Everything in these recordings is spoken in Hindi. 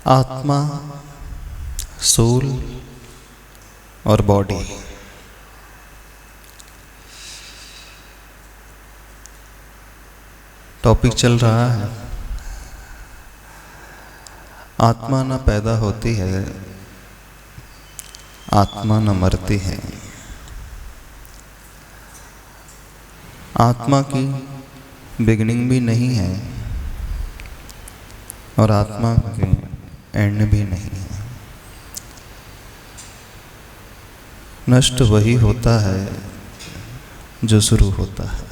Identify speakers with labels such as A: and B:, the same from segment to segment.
A: आत्मा, सोल और बॉडी। टॉपिक चल रहा है, आत्मा न पैदा होती है, आत्मा न मरती है। आत्मा की बिगिनिंग भी नहीं है और आत्मा की एंड भी नहीं है। नष्ट वही होता है जो शुरू होता है,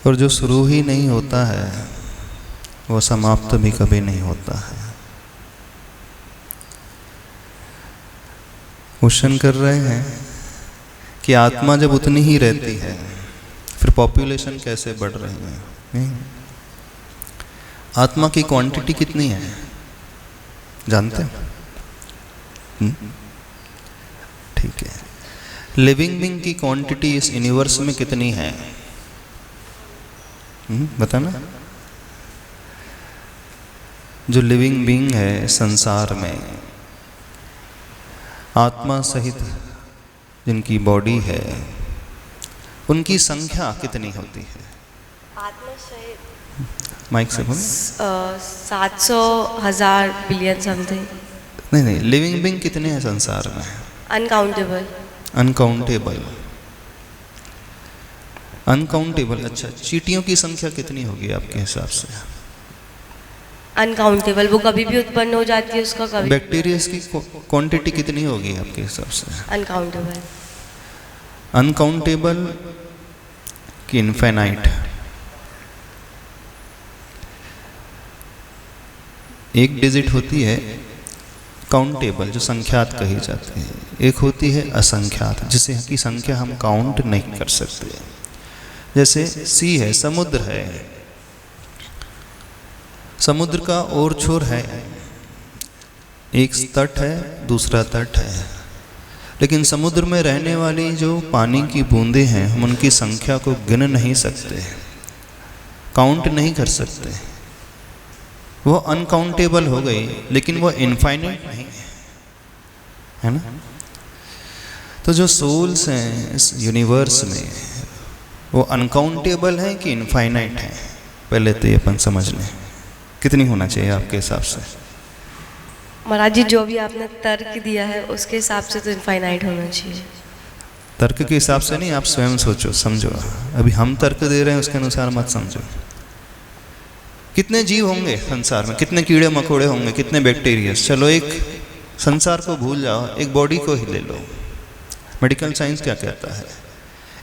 A: और जो शुरू ही नहीं होता है वो समाप्त भी कभी नहीं होता है। क्वेश्चन कर रहे हैं कि आत्मा जब उतनी ही रहती है फिर पॉपुलेशन कैसे बढ़ रही है? नहीं, आत्मा की क्वांटिटी कितनी है जानते हैं? ठीक है। लिविंग बीइंग की क्वांटिटी इस यूनिवर्स में कितनी है बताना। जो लिविंग बीइंग है संसार में, आत्मा सहित जिनकी बॉडी है, उनकी संख्या कितनी होती है?
B: आत्मा सहित
A: माइक से बोलो।
B: 700,000 बिलियन समथिंग।
A: नहीं, लिविंग बीइंग कितने हैं संसार में?
B: अनकाउंटेबल।
A: अनकाउंटेबल। अनकाउंटेबल। अच्छा, चींटियों की संख्या कितनी होगी आपके हिसाब से?
B: अनकाउंटेबल, वो कभी भी उत्पन्न हो जाती है, उसका कभी।
A: बैक्टीरिया की क्वांटिटी कितनी होगी आपके हिसाब से?
B: अनकाउंटेबल।
A: अनकाउंटेबल कि इनफाइनाइट? एक डिजिट होती है काउंटेबल, जो संख्यात कही जाती है, एक होती है असंख्यात, जिसे की संख्या हम काउंट नहीं कर सकते। जैसे सी है, समुद्र है, समुद्र का और छोर है, एक तट है दूसरा तट है, लेकिन समुद्र में रहने वाली जो पानी की बूंदें हैं हम उनकी संख्या को गिन नहीं सकते, काउंट नहीं कर सकते। वो अनकाउंटेबल हो गई, लेकिन वो इनफाइनाइट नहीं है ना। तो जो सोल्स हैं इस यूनिवर्स में वो अनकाउंटेबल हैं कि इनफाइनाइट हैं? पहले तो ये अपन समझ लें, कितनी होना चाहिए आपके हिसाब से?
B: महाराज जी, जो भी आपने तर्क दिया है उसके हिसाब से तो इनफाइनाइट होना चाहिए।
A: तर्क के हिसाब से नहीं, आप स्वयं सोचो समझो। अभी हम तर्क दे रहे हैं उसके अनुसार मत समझो। कितने जीव होंगे संसार में, कितने कीड़े मकोड़े होंगे, कितने बैक्टीरिया? चलो एक संसार को भूल जाओ, एक बॉडी को ही ले लो। मेडिकल साइंस क्या कहता है,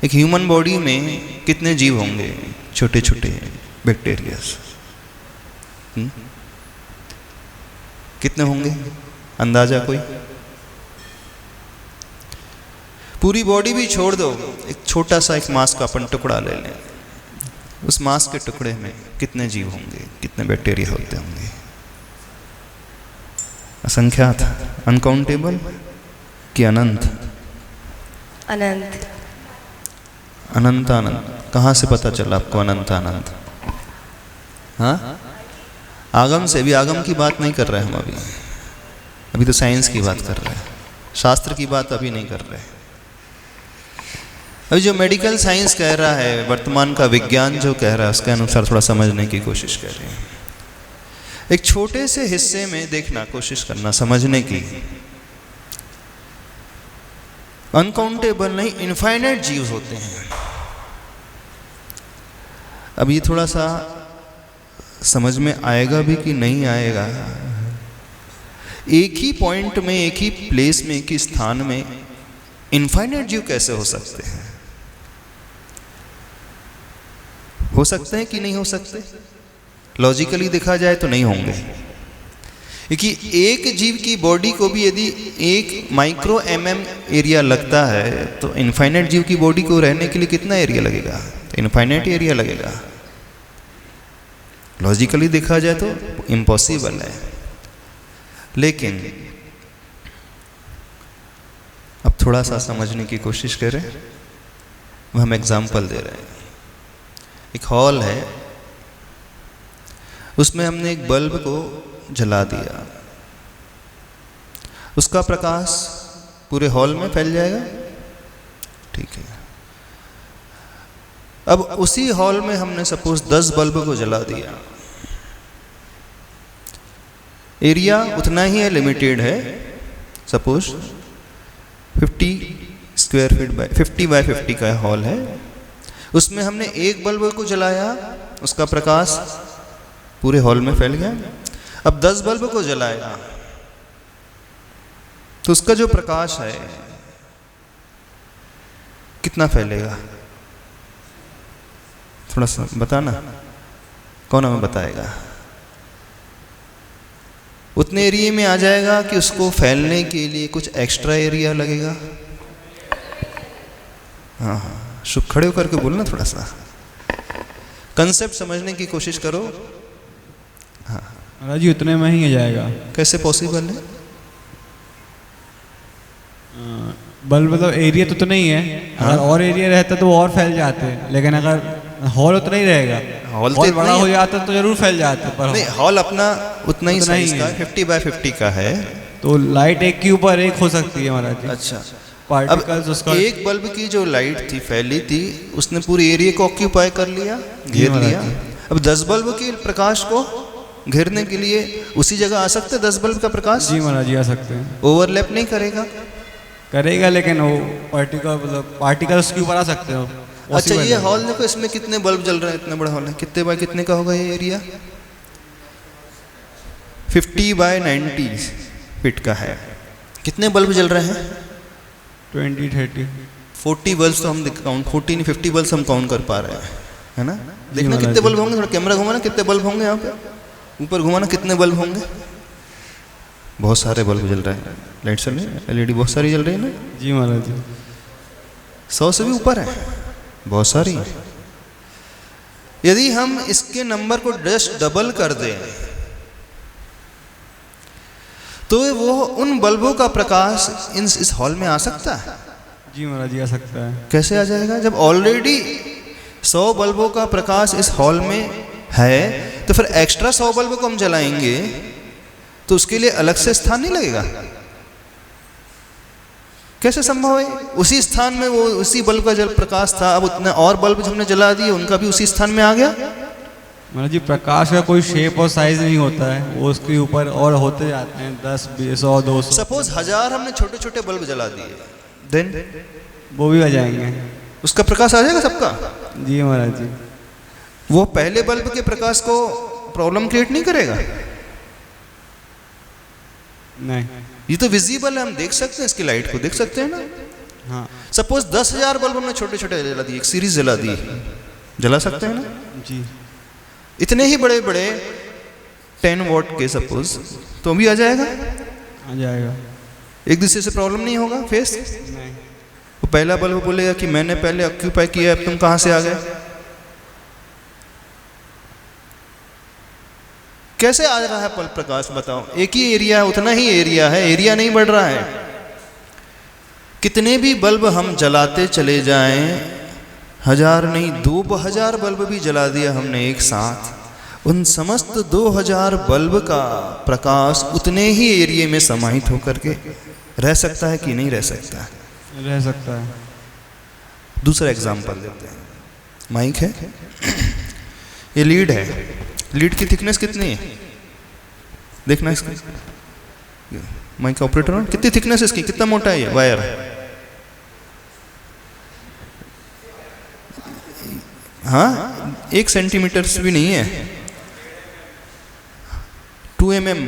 A: एक ह्यूमन बॉडी में कितने जीव होंगे? छोटे छोटे बैक्टीरियाज कितने होंगे अंदाजा कोई? पूरी बॉडी भी छोड़ दो, एक छोटा सा एक मांस का अपन टुकड़ा ले लें, उस मांस के टुकड़े में कितने जीव होंगे, कितने बैक्टीरिया होते होंगे? असंख्यात, अनकाउंटेबल कि अनंत?
B: अनंत।
A: अनंत अनंत। कहाँ से पता चला आपको अनंत अनंत? हाँ, आगम से। भी आगम की बात नहीं कर रहे हम अभी तो साइंस की बात कर रहे हैं, शास्त्र की बात अभी नहीं कर रहे। अभी जो मेडिकल साइंस कह रहा है, वर्तमान का विज्ञान जो कह रहा है, उसके अनुसार थोड़ा समझने की कोशिश कर रहे हैं। एक छोटे से हिस्से में देखना कोशिश करना, समझने की। अनकाउंटेबल नहीं, इनफाइनाइट जीव होते हैं। अब ये थोड़ा सा समझ में आएगा भी कि नहीं आएगा। एक ही पॉइंट में, एक ही प्लेस में, एक ही स्थान में इनफाइनाइट जीव कैसे हो सकते हैं? हो सकते हैं कि नहीं हो सकते? लॉजिकली देखा जाए तो नहीं होंगे, क्योंकि एक जीव की बॉडी को भी यदि 1 माइक्रो mm एरिया लगता है तो इनफाइनाइट जीव की बॉडी को रहने के लिए कितना एरिया लगेगा? इनफाइनाइट एरिया लगेगा। लॉजिकली देखा जाए तो इम्पॉसिबल है। लेकिन अब थोड़ा सा समझने की कोशिश करें। हम एग्जाम्पल दे रहे हैं। एक हॉल है, उसमें हमने एक बल्ब को जला दिया, उसका प्रकाश पूरे हॉल में फैल जाएगा। ठीक है, अब उसी हॉल में हमने सपोज 10 बल्ब को जला दिया, एरिया उतना ही है, लिमिटेड है, सपोज 50 स्क्वायर फीट बाय 50 का हॉल है। उसमें हमने एक बल्ब को जलाया, उसका प्रकाश पूरे हॉल में फैल गया। अब 10 बल्ब को जलाया तो उसका जो प्रकाश है कितना फैलेगा? थोड़ा सा बताना, कौन हमें बताएगा? उतने एरिया में आ जाएगा कि उसको फैलने के लिए कुछ एक्स्ट्रा एरिया लगेगा? हाँ हाँ, शुभ खड़े होकर के बोलना, थोड़ा सा कंसेप्ट समझने की कोशिश करो। हाँ
C: महाराज जी उतने में ही आ जाएगा।
A: कैसे पॉसिबल है?
C: बल्ब मतलब एरिया तो उतना ही है।
A: हाँ?
C: अगर और एरिया रहता तो वो और फैल जाते, लेकिन अगर हॉल उतना ही रहेगा,
A: हॉल तो
C: हॉल
A: इतना
C: बड़ा
A: ही
C: हो
A: है।
C: जाता तो जरूर फैल जाते, पर
A: नहीं, हॉल अपना उतना ही
C: उतना ही
A: साइज का
C: है।
A: 50 बाय 50 का है।
C: तो लाइट एक के ऊपर एक हो सकती है महाराज जी।
A: अच्छा, अब
C: पार्टिकल्स उसका
A: एक बल्ब की जो लाइट थी फैली थी, उसने पूरे एरिया को ऑक्यूपाई कर लिया, घेर
C: महाराज
A: लिया। अब 10 बल्ब के प्रकाश को घेरने के लिए उसी जगह आ सकते 10 बल्ब का प्रकाश,
C: जी महाराज जी आ सकते हैं।
A: ओवरलैप नहीं करेगा।
C: करेगा, लेकिन वो पार्टिकल उसके ऊपर आ सकते हो।
A: अच्छा, ये हॉल देखो, इसमें कितने बल्ब जल रहे हैं? इतना बड़ा हॉल है, कितने बाय कितने का होगा ये एरिया? 50 बाय 90 फीट का है। कितने बल्ब जल रहे हैं?
C: 20, 30,
A: 40 बल्ब तो हम काउंट, 40 नहीं 50 बल्ब हम काउंट कर पा रहे हैं, है ना? देखना
C: महाराज
A: कितने
C: जी।
A: बल्ब होंगे, थोड़ा कैमरा घुमाना, कितने बल्ब होंगे यहाँ पे, ऊपर घुमाना, कितने बल्ब होंगे? बहुत सारे बल्ब जल रहे हैं। लाइट चल रही है, LED बहुत सारी जल रही है ना,
C: जी महाराज जी।
A: 100 से भी ऊपर है, बहुत सारी। यदि हम इसके नंबर को जस्ट डबल कर दें तो वो उन बल्बों का प्रकाश इस हॉल में आ सकता है?
C: जी महाराज जी आ सकता है।
A: कैसे आ जाएगा? जब ऑलरेडी 100 बल्बों का प्रकाश इस हॉल में है, तो फिर एक्स्ट्रा 100 बल्ब को हम जलाएंगे तो उसके लिए अलग से स्थान नहीं लगेगा? कैसे संभव है? उसी स्थान में वो उसी बल्ब का जल प्रकाश था, अब उतने और बल्ब हमने जला दिए, उनका भी उसी स्थान में आ गया।
C: महाराज जी प्रकाश का कोई शेप और साइज नहीं होता है, वो उसके ऊपर और होते जाते हैं, 10, 20, 100, 200।
A: सपोज 1000 हमने छोटे छोटे बल्ब जला दिए, देन
C: वो भी आ जाएंगे।
A: उसका प्रकाश आ जाएगा सबका?
C: जी महाराज जी।
A: वो पहले बल्ब के प्रकाश को प्रॉब्लम क्रिएट नहीं करेगा?
C: नहीं।
A: ये तो विजिबल है, हम देख सकते हैं, इसकी लाइट को देख सकते हैं ना।
C: हाँ
A: सपोज 10,000 बल्ब हमने छोटे छोटे जला दिए, एक सीरीज जला दी, जला सकते हैं ना?
C: जी।
A: इतने ही बड़े बड़े 10 वॉट के सपोज, तो भी आ जाएगा,
C: आ जाएगा।
A: एक दूसरे से प्रॉब्लम नहीं होगा फेस।
C: नहीं।
A: वो पहला बल्ब बोलेगा कि मैंने पहले ऑक्यूपाई किया, अब तुम कहां से आ गए? कैसे आ रहा है बल्ब प्रकाश? बताओ, एक ही एरिया है, उतना ही एरिया है, एरिया नहीं बढ़ रहा है। कितने भी बल्ब हम जलाते चले जाएं, 1000 नहीं 2000 बल्ब भी जला दिया हमने एक साथ, उन समस्त 2000 बल्ब का प्रकाश उतने ही एरिया में समाहित होकर के रह सकता है कि नहीं रह सकता?
C: रह सकता है।
A: दूसरा एग्जांपल देते हैं। माइक है, ये लीड है, लीड की थिकनेस कितनी है? देखना इसकी, माइक का ऑपरेटर, कितनी थिकनेस इसकी, कितना मोटा है ये वायर? हाँ, 1 सेंटीमीटर भी नहीं है, 2 mm,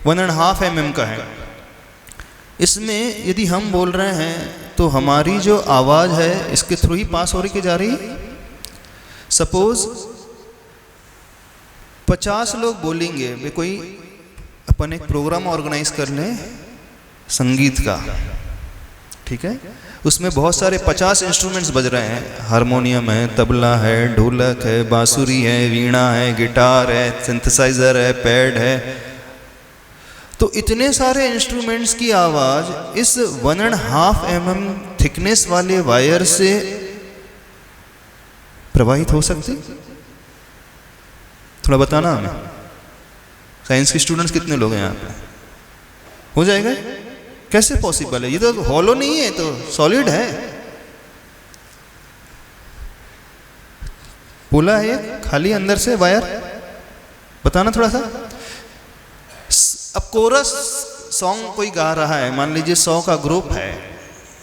A: 1.5 mm का है। इसमें यदि हम बोल रहे हैं तो हमारी जो आवाज है इसके थ्रू ही पास हो रही के जा रही। सपोज 50 लोग बोलेंगे, वे कोई अपन एक प्रोग्राम ऑर्गेनाइज कर लें संगीत का, ठीक है, उसमें बहुत सारे 50 इंस्ट्रूमेंट्स बज रहे हैं, हारमोनियम है, तबला है, ढोलक है, बांसुरी है, वीणा है, गिटार है, सिंथेसाइजर है, पैड है। तो इतने सारे इंस्ट्रूमेंट्स की आवाज इस 1.5 mm थिकनेस वाले वायर से प्रवाहित हो सकती? थोड़ा बताना हमें। साइंस के स्टूडेंट्स कितने लोग हैं यहाँ पे? हो जाएगा? कैसे पॉसिबल है? ये तो हॉलो नहीं है, तो सॉलिड है। बोला है खाली अंदर से वायर, बताना थोड़ा सा। अब कोरस सॉन्ग कोई गा रहा है, मान लीजिए 100 का ग्रुप है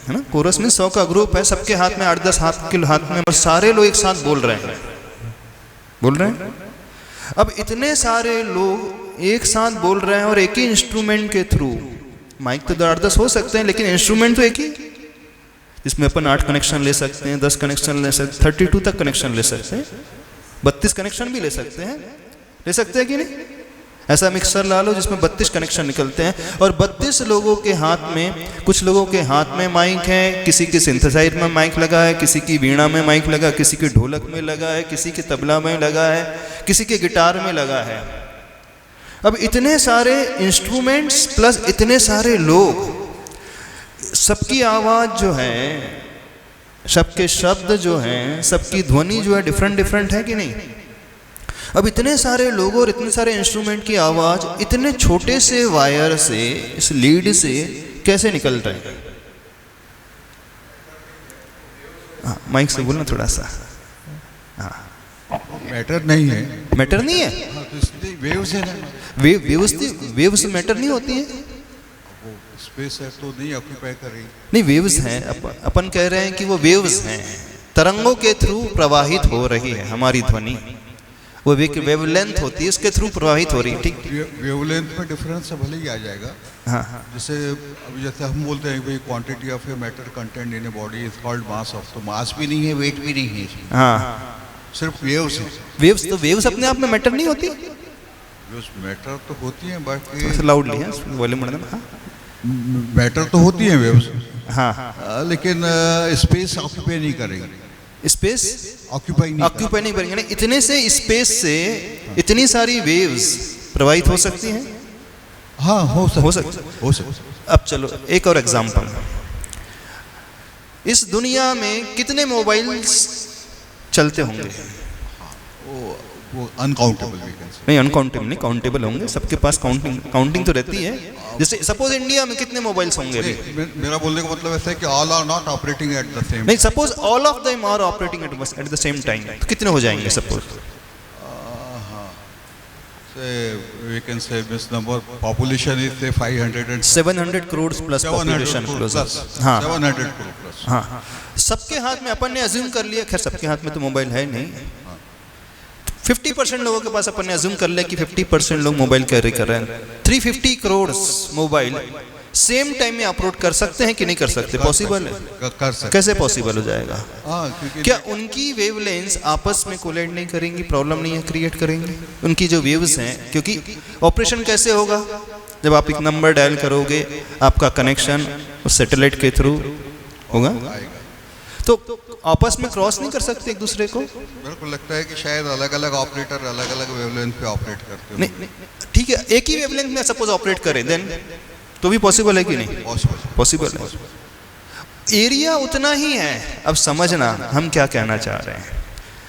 A: ना, कोरस में 100 का ग्रुप है, सबके हाथ में 8-10 हाथ के हाथ में, और सारे लोग एक साथ बोल रहे हैं। अब इतने सारे लोग एक साथ बोल रहे हैं और एक ही इंस्ट्रूमेंट के थ्रू, माइक तो 8-10 हो सकते हैं लेकिन इंस्ट्रूमेंट तो एक ही, इसमें अपन 8 कनेक्शन ले सकते हैं, 10 कनेक्शन ले सकते हैं, 32 तक कनेक्शन ले सकते हैं, 32 कनेक्शन भी ले सकते हैं कि नहीं? ऐसा मिक्सर ला लो जिसमें 32 कनेक्शन निकलते हैं, और 32 लोगों के हाथ में, कुछ लोगों के हाथ में माइक है, किसी के सिंथेसाइजर में माइक लगा है, किसी की वीणा में माइक लगा, किसी के ढोलक में लगा है, किसी के तबला में लगा है, किसी के गिटार में लगा है। अब इतने सारे इंस्ट्रूमेंट्स प्लस इतने सारे लोग, सबकी आवाज़ जो है, सबके शब्द जो हैं, सबकी ध्वनि जो है डिफरेंट है कि नहीं? अब इतने सारे लोगों और इतने सारे इंस्ट्रूमेंट की आवाज़ इतने छोटे से वायर से, इस लीड से कैसे निकल रहे हैं? हाँ, माइक से बोलना थोड़ा सा। हाँ,
D: मैटर नहीं है।
A: मैटर नहीं है?
D: हाँ, तो इसलिए वेव्स है ना।
A: वेव्स मैटर नहीं होती है?
D: स्पेस है तो नहीं ऑक्यूपाई कर रही।
A: नहीं, वेव्स हैं, अपन कह रहे हैं कि वो वेव्स हैं, तरंगों के थ्रू प्रवाहित हो रही है हमारी ध्वनि, वो वेवलेंथ होती है, उसके थ्रू प्रवाहित हो रही है। ठीक,
D: वेवलेंथ में डिफरेंस भले ही आ जाएगा।
A: हाँ,
D: जैसे हम बोलते हैं भाई quantity of matter content in a body is called mass of, तो मास भी नहीं है, वेट भी नहीं है इसमें।
A: हाँ,
D: सिर्फ वेव्स है।
A: वेव्स अपने आप में मैटर नहीं होती?
D: वेव्स मैटर तो होती हैं, बाकी
A: लाउडली है, वॉल्यूम बढ़ा देना। हाँ,
D: मैटर तो होती हैं वेव्स।
A: हाँ,
D: लेकिन स्पेस ऑक्यूपाई नहीं करेंगे।
A: स्पेस
D: ऑक्यूपाई
A: नहीं करेंगे। इतने से स्पेस से इतनी सारी वेव्स प्रवाहित हो सकती हैं?
D: हाँ, हो सकती।
A: अब चलो एक और एग्जांपल, इस दुनिया में कितने मोबाइल्स चलते होंगे?
D: वो अनकाउंटेबल
A: नहीं, अनकाउंटेबल नहीं, काउंटेबल होंगे, सबके पास काउंटिंग तो रहती है। जैसे सपोज इंडिया में कितने मोबाइल्स होंगे अभी?
D: मेरा बोलने का मतलब ऐसा है कि all are not operating at the same.
A: नहीं, suppose all of them are operating at the same time, तो कितने हो जाएंगे? Suppose
D: we can say this number population is say
A: 700 crore plus population plus. हाँ,
D: 700 करोड़ प्लस।
A: हाँ, सबके हाथ में, अपन ने अज्यूम कर लिया, खैर सबके हाथ में तो मोबाइल है नहीं, 50% लोगों के पास अपन ने अज्यूम कर लिया कि 50% लोग मोबाइल कैरी कर रहे हैं। 350 करोड़ मोबाइल सेम टाइम में अपलोड कर सकते हैं कि नहीं कर सकते? पॉसिबल है?
D: कर सकते।
A: कैसे पॉसिबल हो जाएगा?
D: क्या
A: उनकी वेवलेंथ आपस में कोलाइड नहीं करेंगी? प्रॉब्लम नहीं है क्रिएट करेंगी उनकी जो वेव्स हैं? क्योंकि ऑपरेशन कैसे होगा? जब आप एक नंबर डायल करोगे, आपका कनेक्शन उस सैटेलाइट के थ्रू होगा, तो आपस में क्रॉस नहीं कर सकते एक दूसरे को?
D: मेरे को लगता है कि शायद अलग अलग ऑपरेटर अलग अलग वेवलेंथ पे ऑपरेट करते हैं।
A: नहीं, ठीक है, एक ही वेवलेंथ में सपोज ऑपरेट करें, देन तो भी पॉसिबल है कि नहीं? पॉसिबल है। एरिया उतना ही है। अब समझना हम क्या कहना चाह रहे हैं।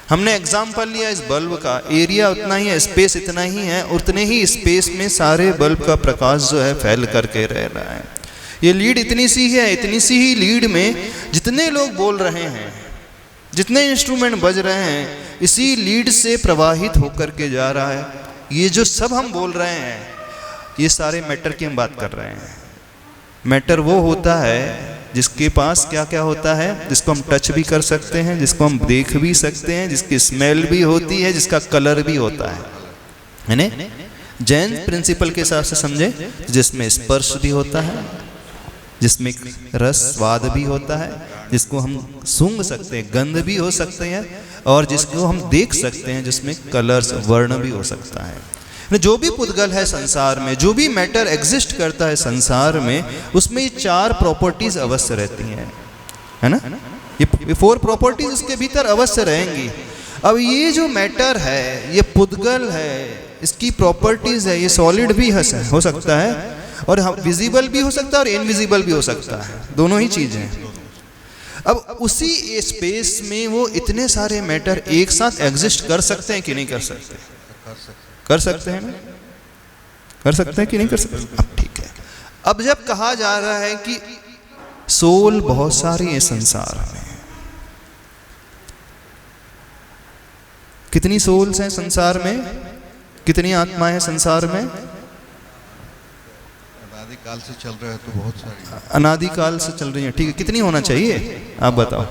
A: हमने एग्जाम्पल लिया इस बल्ब का, एरिया उतना ही है, स्पेस इतना ही है, उतने ही स्पेस में सारे बल्ब का प्रकाश जो है फैल करके रह रहा है। ये लीड इतनी सी है, इतनी सी ही लीड में जितने लोग बोल रहे हैं, जितने इंस्ट्रूमेंट बज रहे हैं, इसी लीड से प्रवाहित होकर के जा रहा है। ये जो सब हम बोल रहे हैं, ये सारे मैटर की हम बात कर रहे हैं। मैटर वो होता है जिसके पास क्या क्या होता है, जिसको हम टच भी कर सकते हैं, जिसको हम देख भी सकते हैं, जिसकी स्मेल भी होती है, जिसका कलर भी होता है ना? जैन प्रिंसिपल के हिसाब से समझे, जिसमें स्पर्श भी होता है, जिसमें रस स्वाद भी होता है, जिसको हम सूंघ सकते हैं, गंध भी हो सकते हैं, और जिसको हम देख सकते हैं, जिसमें कलर्स वर्ण भी हो सकता है। जो भी पुद्गल है संसार में, जो भी मैटर एग्जिस्ट करता है संसार में, उसमें ये 4 प्रॉपर्टीज अवश्य रहती हैं, है ना? ये 4 प्रॉपर्टीज उसके भीतर अवश्य रहेंगी। अब ये जो मैटर है, ये पुद्गल है, इसकी प्रॉपर्टीज है, ये सॉलिड भी हो सकता है, और विजिबल भी हो सकता है, और इनविजिबल भी हो सकता है, दोनों ही चीजें। अब उसी स्पेस में वो इतने सारे मैटर एक साथ एग्जिस्ट कर सकते हैं कि नहीं कर सकते? कर सकते हैं ना? कर सकते हैं कि नहीं कर सकते? अब ठीक है। अब जब कहा जा रहा है कि सोल बहुत सारी है संसार में, कितनी सोल्स हैं संसार में, कितनी आत्माएं हैं संसार में?
D: अनादिकाल से चल रहा है तो बहुत सारी।
A: अनादिकाल से चल रही है, ठीक है। कितनी होना चाहिए आप बताओ?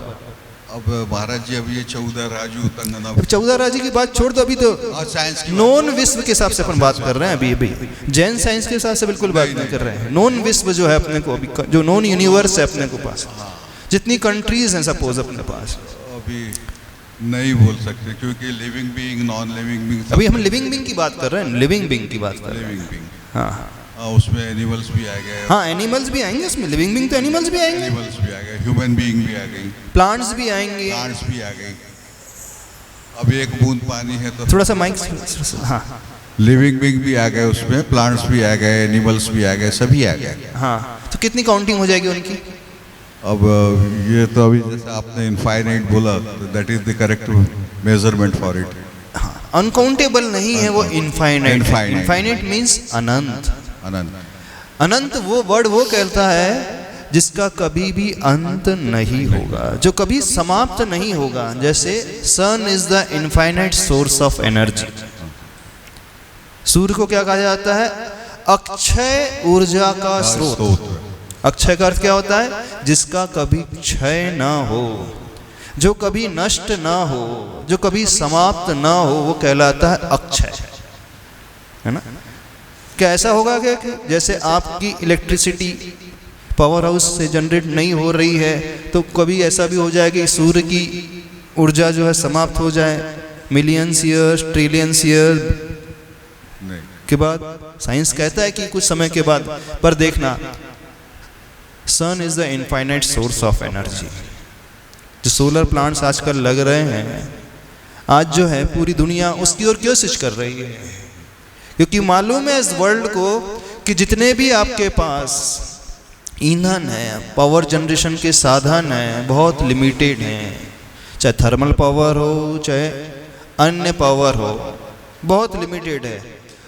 D: अब महाराज जी अब ये 14 राजू तंगना,
A: अब 14 राजी की बात छोड़ दो, अभी तो
D: साइंस की
A: नॉन विश्व के हिसाब से अपन बात कर रहे हैं। अभी जैन साइंस के हिसाब से बिल्कुल बात नहीं कर रहे हैं। नॉन विश्व जो है अपने को, अभी जो नॉन यूनिवर्स है अपने को पास, जितनी कंट्रीज हैं सपोज अपने पास,
D: अभी नहीं बोल सकते क्योंकि living being non living being,
A: अभी हम लिविंग बीइंग की बात कर रहे हैं, लिविंग बीइंग की बात कर रहे हैं।
D: लिविंग बीइंग,
A: हाँ
D: उसमें एनिमल्स भी आ गए,
A: हाँ एनिमल्स भी आएंगे उसमें, लिविंग बीइंग तो एनिमल्स भी आएंगे,
D: एनिमल्स भी आ गए, ह्यूमन बीइंग भी आ गई,
A: प्लांट्स भी आएंगे,
D: प्लांट्स भी आ गई। अब एक बूंद पानी है तो
A: थोड़ा सा माइक, हाँ
D: लिविंग बीइंग भी आ गए, उसमें प्लांट्स भी आ गए, एनिमल्स भी आ गए, सभी आ गए।
A: हाँ, तो कितनी काउंटिंग हो जाएगी उनकी?
D: अब ये तो अभी जैसे आपने इनफाइनाइट बोला, that is the correct measurement for it.
A: Uncountable नहीं है वो, इनफाइनाइट।
D: Infinite।
A: इनफाइनाइट मीन्स अनंत।
D: अनंत।
A: अनंत वो वर्ड वो कहता है जिसका कभी भी अंत नहीं होगा, जो कभी समाप्त नहीं होगा। जैसे sun is the infinite source of energy. सूर्य को क्या कहा जाता है? अक्षय ऊर्जा का स्रोत। अक्षय का अर्थ क्या होता है? जिसका कभी क्षय ना हो, जो कभी नष्ट ना हो, जो कभी समाप्त ना हो, वो कहलाता है अक्षय, है ना? क्या ऐसा होगा कि जैसे आपकी इलेक्ट्रिसिटी पावर हाउस से जनरेट नहीं हो रही है तो कभी ऐसा भी हो जाए कि सूर्य की ऊर्जा जो है समाप्त हो जाए मिलियंस ईयर्स, ट्रिलियंस ईयर के बाद? साइंस कहता है कि कुछ समय के बाद, पर देखना sun is the infinite source of energy. जो सोलर प्लांट्स आजकल लग रहे हैं, आज जो है पूरी दुनिया उसकी ओर क्यों स्विच कर रही है? क्योंकि मालूम है इस वर्ल्ड को कि जितने भी आपके पास ईंधन है, पावर जनरेशन के साधन हैं, बहुत लिमिटेड हैं। चाहे थर्मल पावर हो, चाहे अन्य पावर हो, बहुत लिमिटेड है।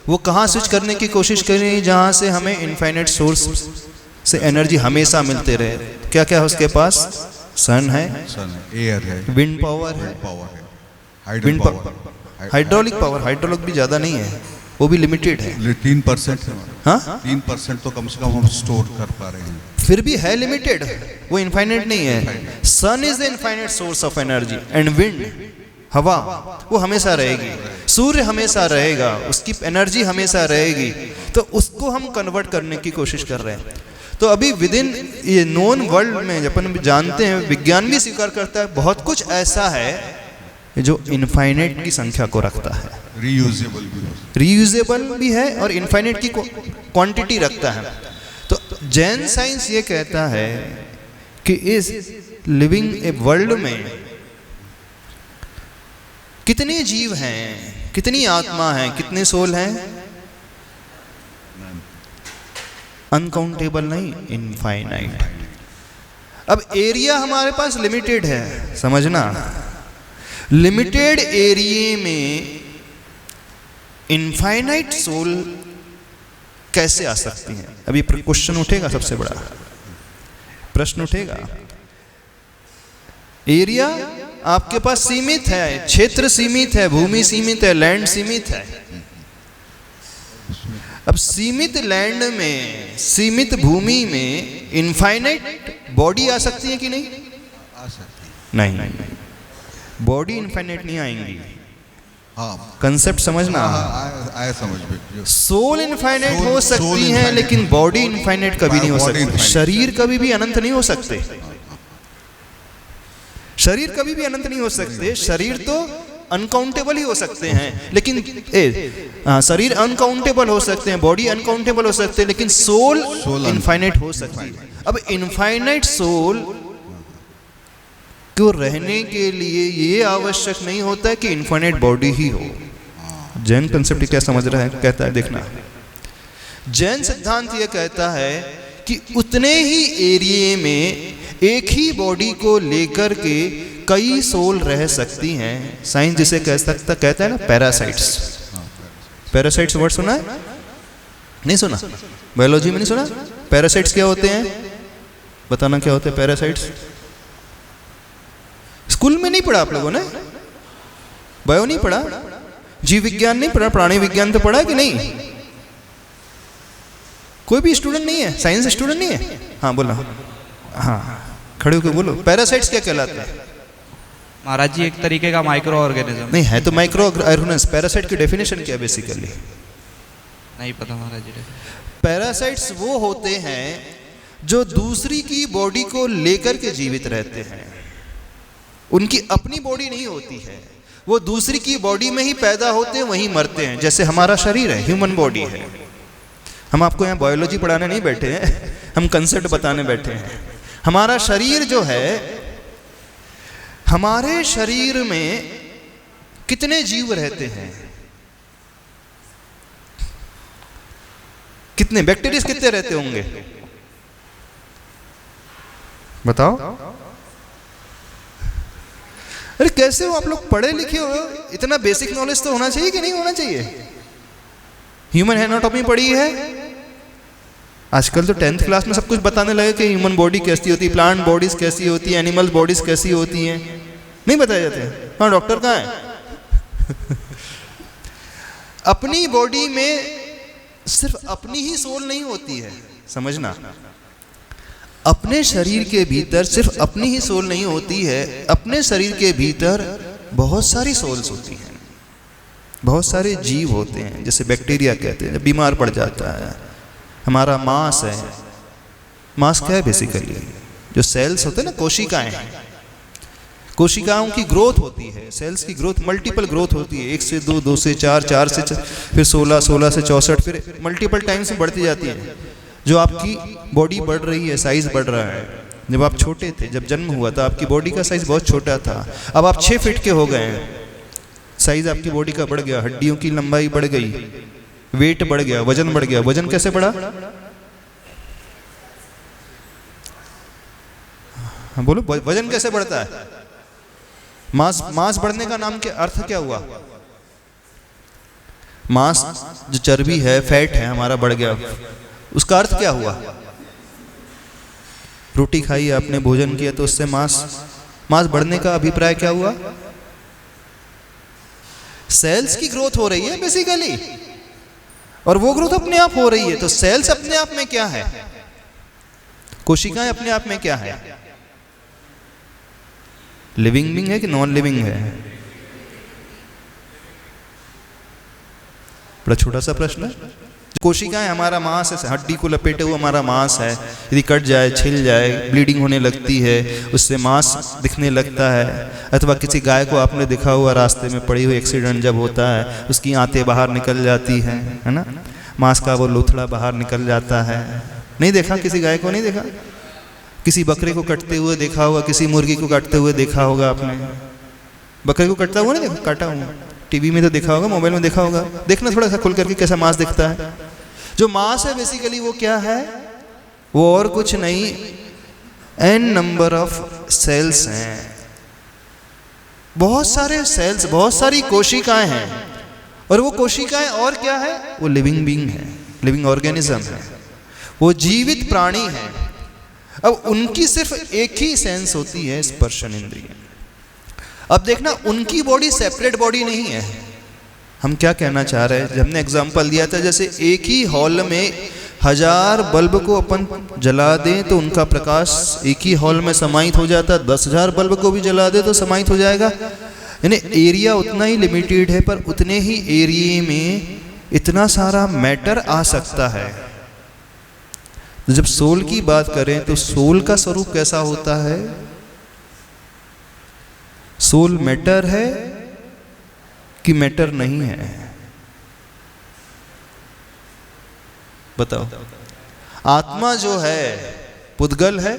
A: वो कहाँ स्विच करने की कोशिश करें? जहाँ से हमें इनफाइनाइट सोर्स से एनर्जी हमेशा मिलते रहे। क्या क्या है उसके पास? सन है,
D: एयर है,
A: विंड पावर है,
D: wind power,
A: hydraulic power. Hydraulic भी ज़्यादा नहीं है, वो भी लिमिटेड है।
D: 3% है।
A: हाँ
D: 3% तो कम से कम हम स्टोर कर पा रहे हैं,
A: फिर भी है लिमिटेड, वो इनफाइनाइट नहीं है। Sun is the infinite source of energy and wind, हवा, वो हमेशा रहेगी। सूर्य हमेशा रहेगा, उसकी एनर्जी हमेशा रहेगी। तो उसको हम कन्वर्ट करने की कोशिश कर रहे हैं। तो अभी विद इन ये नोन वर्ल्ड में अपन जानते हैं, विज्ञान भी स्वीकार करता है, बहुत कुछ ऐसा है जो इनफाइनाइट की संख्या को रखता है। रीयूजेबल भी है और इनफाइनाइट की क्वांटिटी रखता है। तो जैन साइंस ये कहता है कि इस लिविंग ए वर्ल्ड में कितने जीव हैं, कितनी आत्मा हैं, कितने सोल हैं? अनकाउंटेबल नहीं, इनफाइनाइट। अब एरिया हमारे पास लिमिटेड है, समझना। लिमिटेड एरिया में इनफाइनाइट सोल कैसे आ सकती हैं? अभी क्वेश्चन उठेगा, सबसे बड़ा प्रश्न उठेगा। एरिया आपके पास सीमित है, क्षेत्र सीमित है, भूमि सीमित है, लैंड सीमित है। अब सीमित लैंड में, सीमित भूमि में इनफाइनाइट बॉडी आ सकती है कि नहीं?
D: आ सकती
A: नहीं, बॉडी इनफाइनाइट नहीं आएंगी।
D: हाँ,
A: कंसेप्ट समझना।
D: आया समझ में।
A: सोल इनफाइनाइट हो सकती है, लेकिन बॉडी इनफाइनाइट कभी नहीं हो सकती। शरीर कभी भी अनंत नहीं हो सकते। शरीर कभी भी अनंत नहीं हो सकते। शरीर तो अनकाउंटेबल ही हो सकते हैं, लेकिन शरीर अनकाउंटेबल हो सकते हैं, बॉडी अनकाउंटेबल हो सकते हैं, लेकिन सोल इनफाइनाइट हो सकती है। अब इनफाइनाइट सोल को रहने के लिए ये आवश्यक नहीं होता है कि इनफाइनाइट बॉडी ही हो। जैन कंसेप्ट क्या समझ रहा है? कहता है, देखना, जैन सिद्धांत ये कहता है कि उतने ही एरिया में एक ही बॉडी को लेकर के कई सोल रह सकती हैं। साइंस जिसे कहता है ना पैरासाइट्स। पैरासाइट्स वर्ड सुना है? नहीं सुना? बायोलॉजी में नहीं सुना? पैरासाइट्स क्या होते हैं? बताना क्या होते हैं पैरासाइट्स? स्कूल में नहीं पढ़ा आप लोगों ने? बायो नहीं पढ़ा? जीव विज्ञान नहीं पढ़ा? प्राणी विज्ञान तो पढ़ा कि नहीं? कोई भी स्टूडेंट नहीं है? साइंस स्टूडेंट नहीं है? हाँ बोला, हाँ खड़े होकर बोलो। पैरासाइट्स क्या कहलाते हैं?
C: महाराज जी एक तरीके का माइक्रो ऑर्गेनिज्म।
A: नहीं है तो माइक्रो ऑर्गेनिज्म। पैरासाइट की डेफिनेशन क्या है बेसिकली?
C: नहीं पता महाराज जी।
A: पैरासाइट्स वो होते हैं जो दूसरी की बॉडी को लेकर के जीवित रहते हैं। उनकी अपनी बॉडी नहीं होती है, वो दूसरी की बॉडी में ही पैदा होते हैं, वहीं मरते हैं। जैसे हमारा शरीर है, ह्यूमन बॉडी है। हम आपको यहाँ बायोलॉजी पढ़ाने नहीं बैठे हैं, हम कंसेप्ट बताने बैठे हैं। हमारा शरीर जो है, हमारे शरीर में कितने जीव रहते हैं? कितने बैक्टीरिया कितने रहते होंगे बताओ? अरे कैसे हो आप लोग? पढ़े लिखे हो, इतना बेसिक नॉलेज तो होना चाहिए कि नहीं होना चाहिए? ह्यूमन एनाटॉमी पढ़ी है? आजकल तो 10th क्लास में सब कुछ बताने लगे कि ह्यूमन बॉडी कैसी होती है, प्लांट बॉडीज कैसी होती है, एनिमल बॉडीज कैसी होती हैं। नहीं बताए जाते? हाँ डॉक्टर कहाँ है? अपनी बॉडी में सिर्फ अपनी ही सोल नहीं होती है, समझना। अपने शरीर के भीतर सिर्फ अपनी ही सोल नहीं होती है, अपने शरीर के भीतर बहुत सारी सोल्स होती हैं, बहुत सारे जीव होते हैं। जैसे बैक्टीरिया कहते हैं, जब बीमार पड़ जाता है। हमारा मांस है, मांस क्या है बेसिकली? जो सेल्स होते हैं ना, कोशिकाएं, कोशिकाओं की ग्रोथ होती है। सेल्स की ग्रोथ, मल्टीपल ग्रोथ होती है। 1 से 2, 2 से 4, 4 से 4, फिर 16, 16 से 64, फिर मल्टीपल टाइम्स में बढ़ती जाती है। जो आपकी बॉडी बढ़ रही है, साइज बढ़ रहा है। जब आप छोटे थे, जब जन्म हुआ था, आपकी बॉडी का साइज बहुत छोटा था। अब आप 6 फीट के हो गए हैं, साइज आपकी बॉडी का बढ़ गया, हड्डियों की लंबाई बढ़ गई, वेट बढ़ गया, वजन बढ़ गया। वजन कैसे बढ़ा? हाँ बोलो, वजन कैसे बढ़ता है? मांस बढ़ने का नाम क्या, अर्थ क्या हुआ? मांस जो चर्बी है, फैट है हमारा, बढ़ गया, उसका अर्थ क्या हुआ? रोटी खाई आपने, भोजन किया, तो उससे मांस बढ़ने का अभिप्राय क्या हुआ? सेल्स की ग्रोथ हो रही है बेसिकली, और वो ग्रोथ अपने आप हो रही है। तो सेल्स अपने आप में क्या है? कोशिकाएं अपने आप में क्या है? लिविंग बीइंग है कि नॉन लिविंग है? बड़ा छोटा सा प्रश्न है। कोशिकाएं हमारा मांस है, हड्डी को लपेटे हुए हमारा मांस है। यदि कट जाए, छिल जाए, ब्लीडिंग होने लगती है, उससे मांस दिखने लगता है। अथवा किसी गाय को आपने देखा हुआ, रास्ते में पड़ी हुई, एक्सीडेंट जब होता है, उसकी आंतें बाहर निकल जाती हैं, है ना, मांस का वो लोथड़ा बाहर निकल जाता है। नहीं देखा? किसी गाय को नहीं देखा? किसी बकरे को कटते हुए देखा होगा, किसी मुर्गी को काटते हुए देखा होगा आपने। बकरे को कटता हुआ नहीं देखा? काटा हुआ टीवी में तो देखा होगा, मोबाइल में देखा होगा। देखना थोड़ा सा खुल करके कैसा मांस दिखता है। जो मांस है बेसिकली वो क्या है? वो और कुछ नहीं, n नंबर ऑफ सेल्स हैं। बहुत सारे सेल्स, बहुत सारी कोशिकाएं हैं। और वो कोशिकाएं और क्या है? वो लिविंग बीइंग है, लिविंग ऑर्गेनिज्म है, वो जीवित प्राणी है। अब उनकी सिर्फ एक ही सेंस होती है, स्पर्शन इंद्रिय। अब देखना, उनकी बॉडी सेपरेट बॉडी नहीं है। हम क्या कहना चाह रहे हैं? हमने एग्जांपल दिया था, जैसे एक ही हॉल में 1000 बल्ब को अपन जला दें तो उनका प्रकाश एक ही हॉल में समाहित हो जाता है। 10,000 बल्ब को भी जला दे तो समाहित हो जाएगा। यानी एरिया उतना ही लिमिटेड है, पर उतने ही एरिया में इतना सारा मैटर आ सकता है। तो जब सोल की बात करें तो सोल का स्वरूप कैसा होता है? सोल मैटर है कि मैटर नहीं है? बताओ। आत्मा जो है पुद्गल है,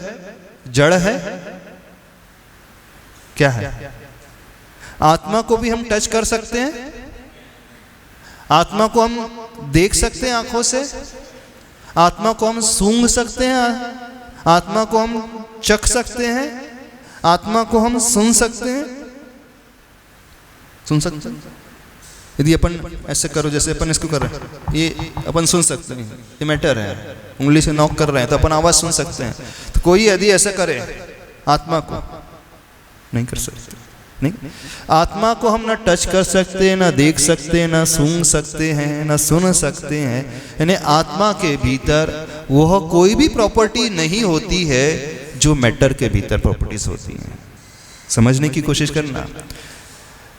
A: जड़ है, क्या है? आत्मा को भी हम टच कर सकते हैं, आत्मा को हम देख सकते हैं आंखों से, आत्मा को हम सूंघ सकते हैं, आत्मा को हम चख सकते हैं, आत्मा को हम सुन सकते हैं। सुन सकते हैं? यदि अपन ऐसे करो जैसे अपन इसको कर रहे हैं, ये अपन सुन सकते हैं, ये मैटर है, उंगली से नॉक कर रहे हैं तो अपन आवाज़ सुन सकते हैं। तो कोई यदि ऐसा करे आत्मा को, नहीं कर सकते, नहीं। आत्मा को हम ना टच कर सकते हैं, ना देख सकते हैं, ना सूंघ सकते हैं, ना सुन सकते हैं। यानी आत्मा के भीतर वह कोई भी प्रॉपर्टी नहीं होती है जो मैटर के भीतर प्रॉपर्टीज होती हैं। समझने की कोशिश करना,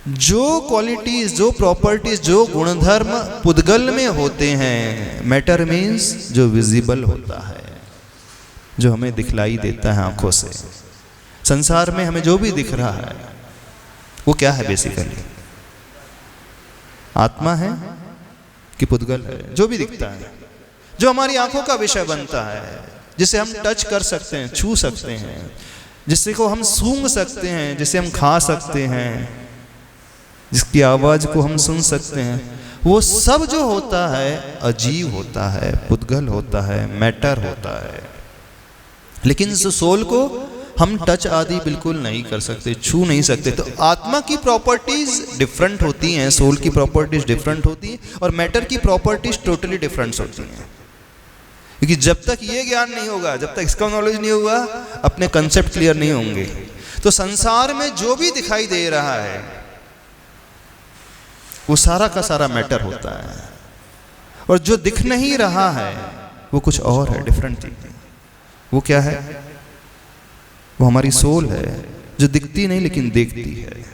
A: जो क्वालिटीज, जो प्रॉपर्टीज, जो गुणधर्म पुद्गल में होते हैं, मैटर मीन्स जो विजिबल होता है, जो हमें दिखलाई देता है आंखों से। संसार में हमें जो भी दिख रहा है वो क्या है? बेसिकली आत्मा है कि पुद्गल है? जो भी दिखता है, जो हमारी आंखों का विषय बनता है, जिसे हम टच कर सकते हैं, छू सकते हैं, जिससे को हम सूंघ सकते हैं, जिसे हम खा सकते हैं, जिसकी आवाज को हम सुन सकते हैं, वो सब जो होता है अजीव होता है, पुद्गल होता है, मैटर होता है। लेकिन सोल को हम टच आदि बिल्कुल नहीं कर सकते, छू नहीं सकते। तो आत्मा की प्रॉपर्टीज डिफरेंट होती हैं, सोल की प्रॉपर्टीज डिफरेंट होती हैं, और मैटर की प्रॉपर्टीज टोटली डिफरेंट होती हैं। क्योंकि जब तक ये ज्ञान नहीं होगा, जब तक इसका नॉलेज नहीं होगा, अपने कंसेप्ट क्लियर नहीं होंगे। तो संसार में जो भी दिखाई दे रहा है वो सारा का सारा मैटर होता है, और जो दिख नहीं रहा है वो कुछ और है, डिफरेंट चीज। वो क्या है? वो हमारी सोल है, जो दिखती नहीं लेकिन देखती है,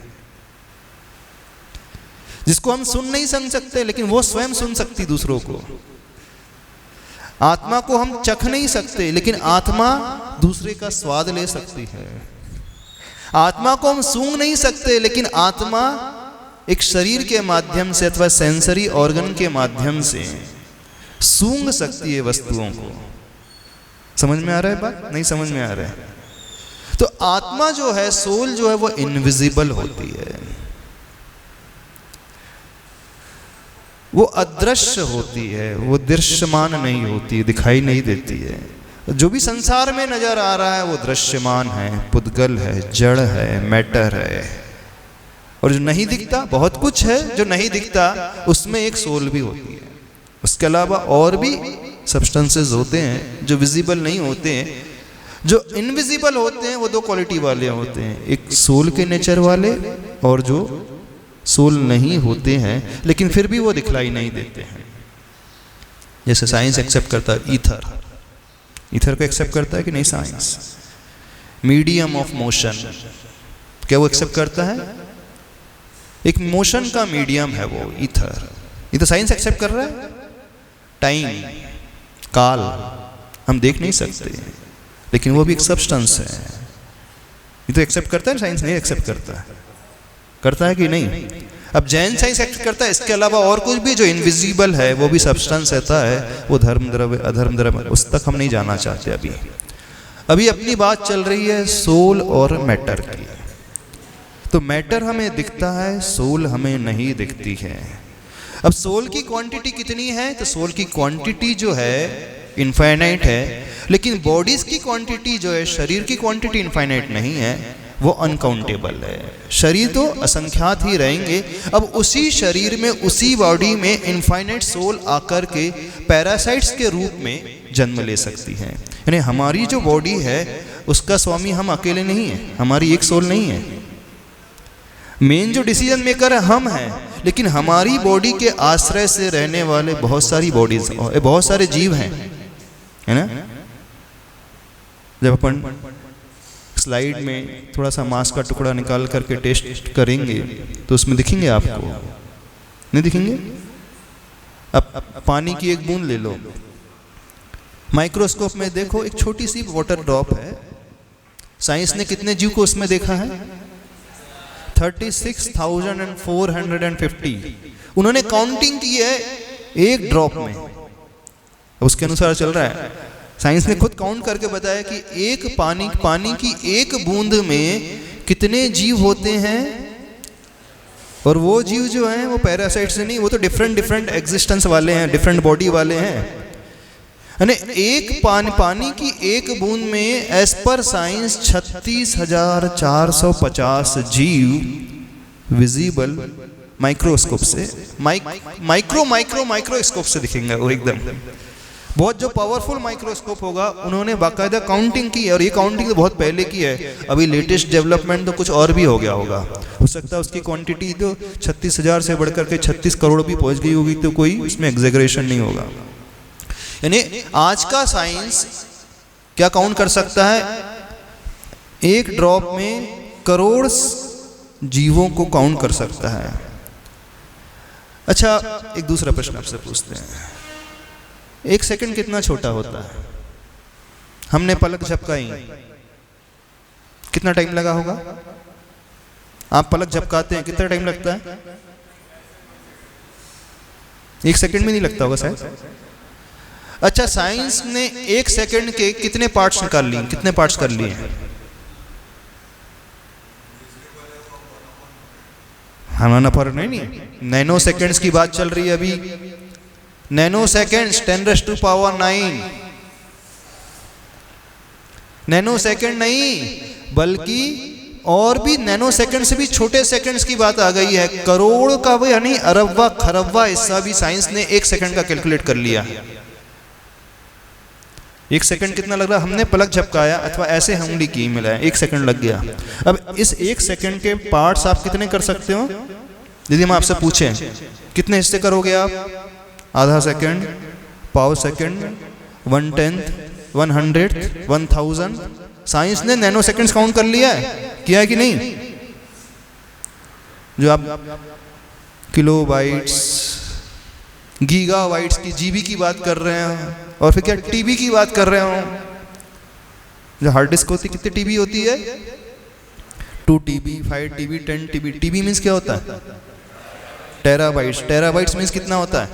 A: जिसको हम सुन नहीं समझ सकते लेकिन वो स्वयं सुन सकती दूसरों को। आत्मा को हम चख नहीं सकते लेकिन आत्मा दूसरे का स्वाद ले सकती है। आत्मा को हम सूंघ नहीं सकते लेकिन आत्मा एक शरीर के माध्यम से अथवा सेंसरी ऑर्गन के माध्यम से सूंघ सकती है वस्तुओं को। समझ में आ रहा है बात? नहीं समझ में आ रहा है? तो आत्मा जो है, सोल जो है, वो इनविजिबल होती है, वो अदृश्य होती है, वो दृश्यमान नहीं होती, दिखाई नहीं देती है। जो भी संसार में नजर आ रहा है वो दृश्यमान है, पुद्गल है, जड़ है, मैटर है। और जो नहीं दिखता, बहुत कुछ है जो नहीं दिखता, उसमें एक सोल भी होती है। उसके अलावा और भी सब्सटेंसेस होते हैं जो विजिबल नहीं होते हैं। जो इनविजिबल होते हैं वो दो क्वालिटी वाले होते हैं, एक सोल के नेचर वाले और जो सोल नहीं होते हैं लेकिन फिर भी वो दिखलाई नहीं देते हैं। जैसे साइंस एक्सेप्ट करता है ईथर, ईथर को एक्सेप्ट करता है कि नहीं साइंस? मीडियम ऑफ मोशन, क्या वो एक्सेप्ट करता है? एक मोशन का मीडियम है वो ईथर। ये तो साइंस एक्सेप्ट कर रहा है। टाइम, काल हम देख नहीं सकते लेकिन वो भी एक सब्सटेंस है। ये तो एक्सेप्ट करता है, साइंस नहीं एक्सेप्ट करता है। करता है कि नहीं? अब जैन साइंस एक्सेप्ट करता है, इसके अलावा और कुछ भी जो इनविजिबल है वो भी सब्सटेंस रहता है, वो धर्म द्रव्य अधर्म द्रव्य, उस तक हम नहीं जाना चाहते। अभी अपनी बात चल रही है सोल और मैटर की। तो मैटर हमें दिखता है, सोल हमें नहीं दिखती है। अब सोल की क्वांटिटी कितनी है? तो सोल की क्वांटिटी जो है इनफाइनाइट है, लेकिन बॉडीज की क्वांटिटी जो है, शरीर की क्वांटिटी इनफाइनाइट नहीं है, वो अनकाउंटेबल है। शरीर तो असंख्यात ही रहेंगे। अब उसी शरीर में, उसी बॉडी में इनफाइनाइट सोल आकर के पैरासाइट्स के रूप में जन्म ले सकती है। यानी हमारी जो बॉडी है उसका स्वामी हम अकेले नहीं है, हमारी एक सोल नहीं है। मेन जो डिसीजन मेकर है हम हैं, लेकिन हमारी बॉडी के आश्रय से रहने वाले बहुत सारी बॉडीज, बहुत सारे जीव हैं, है ना? जब अपन स्लाइड में थोड़ा सा मांस का टुकड़ा निकाल करके टेस्ट करेंगे तो उसमें दिखेंगे आपको, नहीं दिखेंगे? अब पानी की एक बूंद ले लो, माइक्रोस्कोप में देखो, एक छोटी सी वाटर ड्रॉप है। साइंस ने कितने जीव को उसमें देखा है? 36,450 उन्होंने काउंटिंग की है एक ड्रॉप में। उसके अनुसार चल रहा है। साइंस ने खुद काउंट करके बताया कि एक पानी की एक बूंद में कितने जीव होते हैं। और वो जीव जो हैं वो पैरासाइट से नहीं, वो तो डिफरेंट एग्जिस्टेंस वाले हैं, डिफरेंट बॉडी वाले हैं। यानी एक पानी की एक बूंद में एज पर साइंस 36,450 जीव विजिबल माइक्रोस्कोप से, माइक्रोस्कोप से दिखेंगे वो एकदम। बहुत जो पावरफुल माइक्रोस्कोप होगा उन्होंने बाकायदा काउंटिंग की है, और ये काउंटिंग तो बहुत पहले की है, अभी लेटेस्ट डेवलपमेंट तो कुछ और भी हो गया होगा। हो सकता है उसकी क्वांटिटी तो 36,000 से बढ़कर के 36 करोड़ भी पहुंच गई होगी, तो कोई उसमें एग्जेगरेशन नहीं होगा। यानी आज का साइंस क्या काउंट कर सकता है? एक ड्रॉप में करोड़ जीवों को काउंट कर सकता है। अच्छा, एक दूसरा प्रश्न आपसे पूछते हैं, एक सेकंड कितना छोटा होता है? हमने पलक झपकाई, कितना टाइम लगा होगा? आप पलक झपकाते हैं, कितना टाइम लगता है? एक सेकंड में नहीं लगता होगा शायद। अच्छा, साइंस ने एक सेकंड के कितने पार्ट्स निकाल लिए, कितने पार्ट्स कर लिए? हमारा पर नहीं, नैनो सेकंड्स की बात चल रही है अभी। नैनो सेकंड्स 10⁹9, नैनो सेकंड नहीं बल्कि और भी नैनो सेकंड से भी छोटे सेकंड्स की बात आ गई है। करोड़ का भी यानी अरबवा खरबवा हिस्सा भी साइंस ने एक सेकंड का कैलकुलेट कर लिया। एक सेकंड कितना लग रहा? हमने पलक झपकाया अथवा ऐसे उंगली की मिलाया, एक सेकंड लग गया। अब इस एक सेकंड के पार्ट्स आप कितने कर सकते हो? यदि हम आपसे पूछें कितने हिस्से करोगे आप? आधा सेकंड, पाव सेकंड, 1/10, 100, 1000। साइंस ने नैनो सेकंड्स काउंट कर लिया है, किया है कि नहीं? जो आप किलोबाइट्स, गीगाबाइट्स की, जीबी की बात कर रहे हैं, और फिर क्या टीबी की बात कर रहे हो? जो हार्ड डिस्क होती कितनी टीबी होती है? 2 TB, 5 TB, 10 TB। TB means क्या होता है? टेराबाइट्स। टेराबाइट्स मीन्स कितना होता है?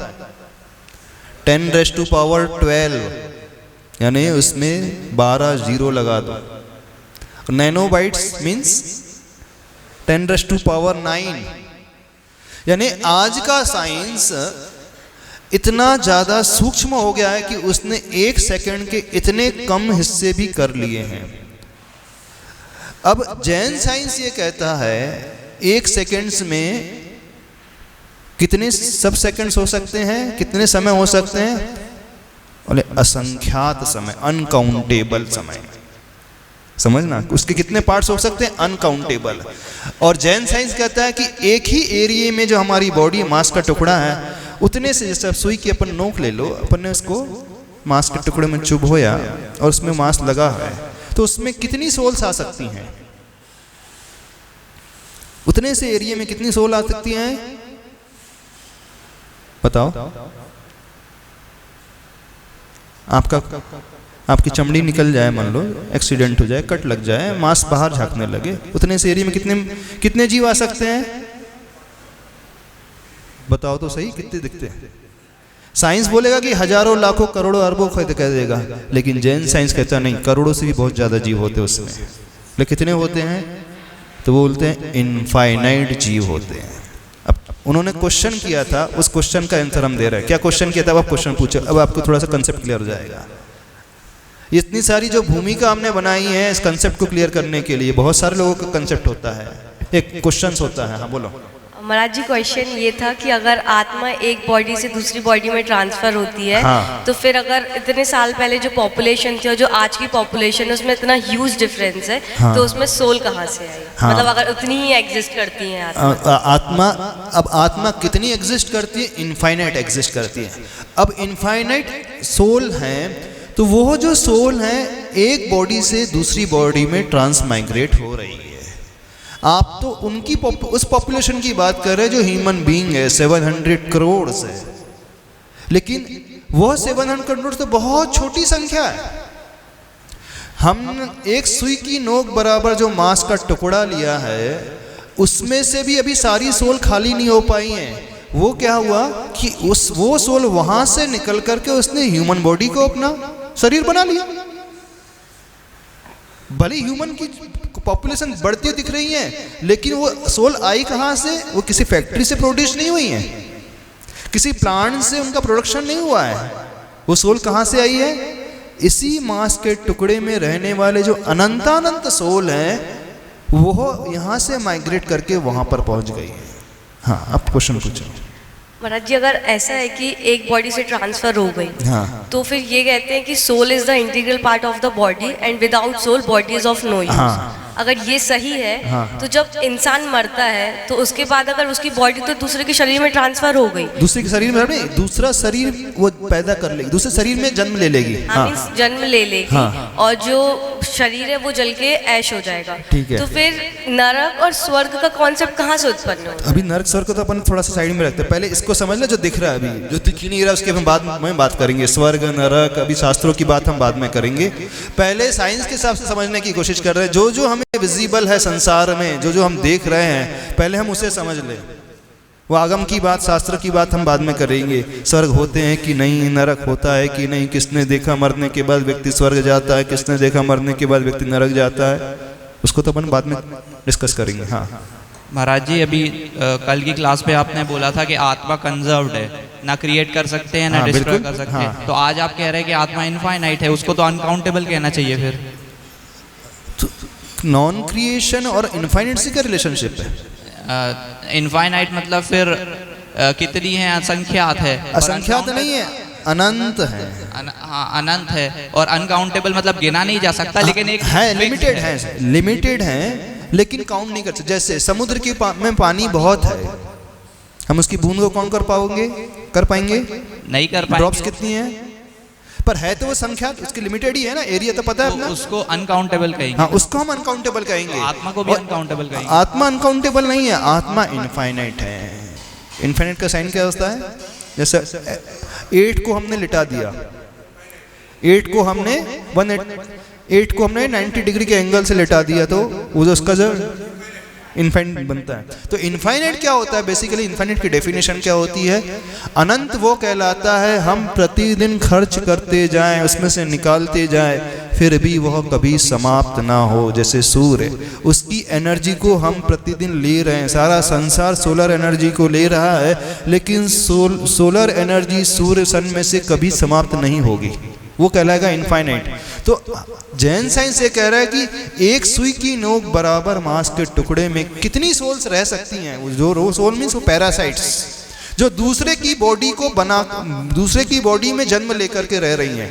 A: 10⁻12, यानी उसमें 12 जीरो लगा दो। नैनोबाइट्स मीन्स 10⁻9। यानी आज का साइंस इतना ज्यादा सूक्ष्म हो गया है कि उसने एक सेकंड के इतने कम हिस्से भी कर लिए हैं। अब जैन साइंस ये कहता है एक सेकंड्स में कितने सब सेकंड्स हो सकते हैं, कितने समय हो सकते हैं? बोले असंख्यात समय, अनकाउंटेबल समय। समझना, उसके कितने पार्ट्स हो सकते हैं? अनकाउंटेबल। और जैन साइंस कहता है कि एक ही एरिया में जो हमारी बॉडी मांस का टुकड़ा है, उतने से, जैसे सुई की अपन नोक ले लो, अपन ने उसको मांस के टुकड़े में चुभोया और उसमें मांस लगा है, तो उसमें कितनी सोल्स आ सकती हैं? उतने से एरिया में कितनी सोल आ सकती हैं? बताओ। आपकी चमड़ी निकल जाए, मान लो एक्सीडेंट हो जाए, कट लग जाए, मांस बाहर झांकने लगे, उतने से एरिया में कितने जीव आ सकते हैं? बताओ तो सही, कितने दिखते हैं? साइंस बोलेगा कि हजारों लाखों करोड़ों अरबों कह देगा, लेकिन जैन साइंस कहता नहीं, करोड़ों से भी बहुत ज्यादा जीव होते हैं उसमें। लेकिन कितने होते हैं? तो बोलते हैं इनफाइनाइट जीव होते हैं। अब उन्होंने क्वेश्चन किया था, उस क्वेश्चन का आंसर हम दे रहे हैं। क्या क्वेश्चन किया था? अब आप क्वेश्चन पूछो, अब आपको थोड़ा सा कंसेप्ट क्लियर हो जाएगा। इतनी सारी जो भूमिका हमने बनाई है इस कंसेप्ट को क्लियर करने के लिए, बहुत सारे लोगों का कंसेप्ट होता है, एक क्वेश्चन होता है। हाँ बोलो।
B: महाराज जी, क्वेश्चन ये था कि अगर आत्मा एक बॉडी से दूसरी बॉडी में ट्रांसफर होती है,
A: हाँ।
B: तो फिर अगर इतने साल पहले जो पॉपुलेशन थी और जो आज की पॉपुलेशन है उसमें इतना ह्यूज डिफरेंस है,
A: हाँ।
B: तो उसमें सोल कहाँ से आई?
A: हाँ।
B: मतलब अगर उतनी ही एग्जिस्ट करती है
A: आत्मा, अब आत्मा कितनी एग्जिस्ट करती है? इनफाइनाइट एग्जिस्ट करती है। अब इनफाइनाइट सोल है, तो वो जो सोल है एक बॉडी से दूसरी बॉडी में ट्रांस माइग्रेट हो रही है। आप तो उनकी उस पॉपुलेशन की बात कर रहे हैं जो ह्यूमन बीइंग है, 700 करोड़ से, लेकिन वह 700 करोड़ तो बहुत छोटी संख्या है। हम एक सुई की नोक बराबर जो मांस का टुकड़ा लिया है, उसमें से भी अभी सारी सोल खाली नहीं हो पाई हैं। वो क्या हुआ कि वो सोल वहां से निकल करके उसने ह्यूमन बॉडी को अपना शरीर बना लिया। भले ह्यूमन की पॉपुलेशन बढ़ती दिख रही है, लेकिन वो सोल आई कहाँ से? वो किसी फैक्ट्री से प्रोड्यूस नहीं हुई है, किसी प्लांट से उनका प्रोडक्शन नहीं हुआ है। वो सोल कहाँ से आई है? इसी मांस के टुकड़े में रहने वाले जो अनंतानंत सोल हैं, वो यहाँ से माइग्रेट करके वहाँ पर पहुँच गई है। हाँ, आप क्वेश्चन पूछो।
B: महाराज जी, अगर ऐसा है कि एक बॉडी से ट्रांसफर हो गई,
A: हाँ
B: तो फिर ये कहते हैं कि soul is the integral part of the body and without soul body is of no use.
A: हाँ।
B: अगर ये सही है,
A: हाँ।
B: तो जब इंसान मरता है तो उसके बाद अगर उसकी बॉडी तो दूसरे के शरीर में ट्रांसफर हो गई,
A: दूसरे के शरीर में नहीं, दूसरा शरीर वो पैदा कर लेगी, दूसरे शरीर में जन्म ले लेगी। हाँ,
B: मीन्स जन्म ले लेगी।
A: हाँ।
B: और जो शरीर है वो जल के ऐश हो जाएगा।
A: ठीक है।
B: तो फिर नरक और स्वर्ग का कॉन्सेप्ट कहाँ से उत्पन्न होगा?
A: अभी नरक स्वर्ग को तो अपन थोड़ा सा साइड में रखते हैं, पहले इसको समझ ले जो दिख रहा है, अभी जो दिख ही नहीं रहा उसके हम बाद में बात करेंगे। स्वर्ग नरक अभी शास्त्रों की बात हम बाद में करेंगे, पहले साइंस के हिसाब से समझने की कोशिश कर रहे हैं। जो जो हमें विजिबल है संसार में, जो जो हम देख रहे हैं, पहले हम उसे समझ लें। वो आगम की बात, शास्त्र की बात हम बाद में करेंगे। स्वर्ग होते हैं कि नहीं, नरक होता है कि नहीं, किसने देखा मरने के बाद व्यक्ति स्वर्ग जाता है, किसने देखा मरने के बाद व्यक्ति नरक जाता है, उसको तो अपन बाद में डिस्कस करेंगे। हाँ
E: महाराज जी, अभी कल की क्लास पे आपने बोला था कि आत्मा कंजर्व्ड है, ना क्रिएट कर सकते हैं ना
A: हाँ,
E: डिस्ट्रॉय
A: बिल्कुल।
E: कर सकते
A: हाँ।
E: हैं। तो आज आप कह रहे हैं कि आत्मा इनफाइनाइट है, उसको तो अनकाउंटेबल कहना चाहिए फिर।
A: नॉन क्रिएशन और इनफाइनाइट से क्या रिलेशनशिप है?
E: इनफाइनाइट मतलब फिर कितनी है, असंख्यात है। और
A: असंख्यात नहीं है, अनंत है।
E: हाँ, अनंत है। और अनकाउंटेबल मतलब गिना नहीं जा सकता, लेकिन एक
A: है,
E: fixed
A: लिमिटेड है, लिमिटेड है, लेकिन काउंट नहीं कर सकते। जैसे समुद्र के में पानी बहुत है, हम उसकी बूंद को काउंट कर पाएंगे?
E: नहीं कर पाएंगे।
A: ड्रॉप्स कितनी है? पर है तो वो संख्यात, उसकी लिमिटेड ही है ना, एरिया तो पता है
E: तो
A: अपना।
E: उसको अनकाउंटेबल कहेंगे।
A: हाँ, उसको हम अनकाउंटेबल कहेंगे।
E: आत्मा को भी
A: और
E: अनकाउंटेबल कहेंगे।
A: आत्मा अनकाउंटेबल नहीं है, आत्मा इनफाइनाइट है। इनफाइनाइट का साइन क्या होता है? जैसे 8 को हमने लिटा दिया, 8 को हमने 90 डिग्री के एंगल से लिटा दिया, तो वो उसका जो इनफाइनाइट बनता है। तो इनफाइनाइट क्या होता है? बेसिकली इनफाइनाइट की डेफिनेशन क्या होती है? अनंत वो कहलाता है हम प्रतिदिन खर्च करते जाएं, उसमें से निकालते जाएं, फिर भी वह कभी समाप्त ना हो। जैसे सूर्य, उसकी एनर्जी को हम प्रतिदिन ले रहे हैं, सारा संसार सोलर एनर्जी को ले रहा है, लेकिन सोलर एनर्जी सूर्य सन में से कभी समाप्त नहीं होगी, वो कहलाएगा इनफाइनाइट। तो जैन साइंस ये कह रहा है कि एक सुई की नोक बराबर मांस के टुकड़े में कितनी सोल्स रह सकती हैं? जो सोल मीन्स वो पैरासाइट्स, जो दूसरे की बॉडी को दूसरे की बॉडी में जन्म लेकर के रह रही हैं।